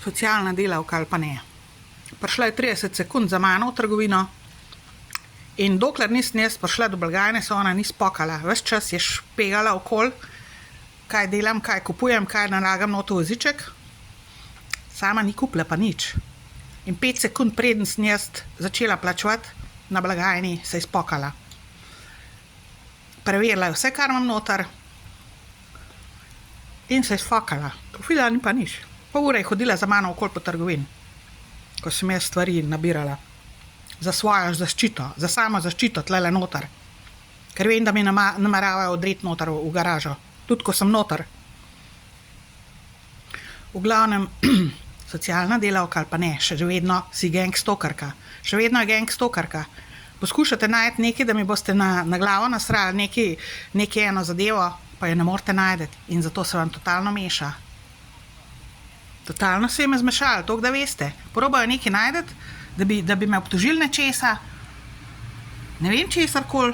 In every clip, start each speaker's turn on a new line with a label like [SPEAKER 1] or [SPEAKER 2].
[SPEAKER 1] socialna delavka ali pa ne. Prišla je 30 sekund za mano v trgovino in dokler nisem jaz prišla do blagajne, se ona ni spokala. Ves čas je špegala okoli, kaj delam, kaj kupujem, kaj nalagam noto voziček. Sama ni kupila pa nič. In 5 sekund preden sem jaz začela plačevati na blagajni, se je spokala. Preverila je vse, kar imam noter in se je spokala. Profila ni pa nič. Pol ure je hodila za mano okoli po trgovini, ko sem jaz stvari nabirala. Za svojo zaščito, za samo zaščito tlele noter. Ker vem, da mi nameravajo odreti noter v garažo. Tudi, ko sem noter. V glavnem, socialna delavka ali pa ne, še vedno si gangstokerka. Še vedno je gangstokerka. Poskušate najti nekaj, da mi boste na glavo nasrali nekaj eno zadevo, pa jo ne morete najti. In zato se vam totalno meša. Totalno se jim je zmešalo, toliko da veste. Probajo nekaj najti, da bi me obtožili nečesa, ne vem česarkoli,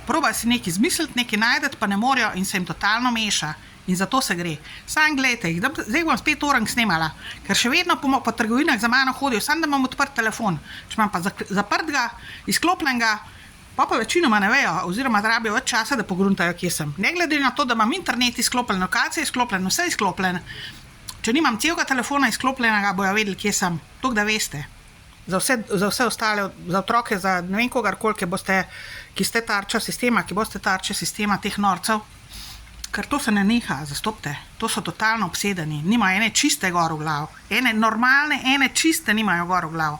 [SPEAKER 1] probajo si nekaj izmisliti, nekaj najti, pa ne morejo in se jim totalno meša. In zato se gre. Sam gledajte jih, zdaj bom spet orang snemala, ker še vedno po trgovinah za mano hodijo, samo da imam odprt telefon. Če imam pa zaprtega, izklopljenega, pa večinoma ne vejo, oziroma rabijo več časa, da pogruntajo, kje sem. Ne glede na to, da imam internet izklopljen, lokacije izklopljen, vse izklopljen. Če nimam celega telefona izklopljenega, bojo vedeli, kje sem. Toliko da veste. Za vse ostale, za otroke, za ne vem kogarkoli, ki ste tarča sistema, ki boste tarča sistema teh norcev, ker to se ne neha, zastopite. To so totalno obsedeni. Nimajo ene čiste gor v glavo. Ene normalne, ene čiste nimajo gor v glavo.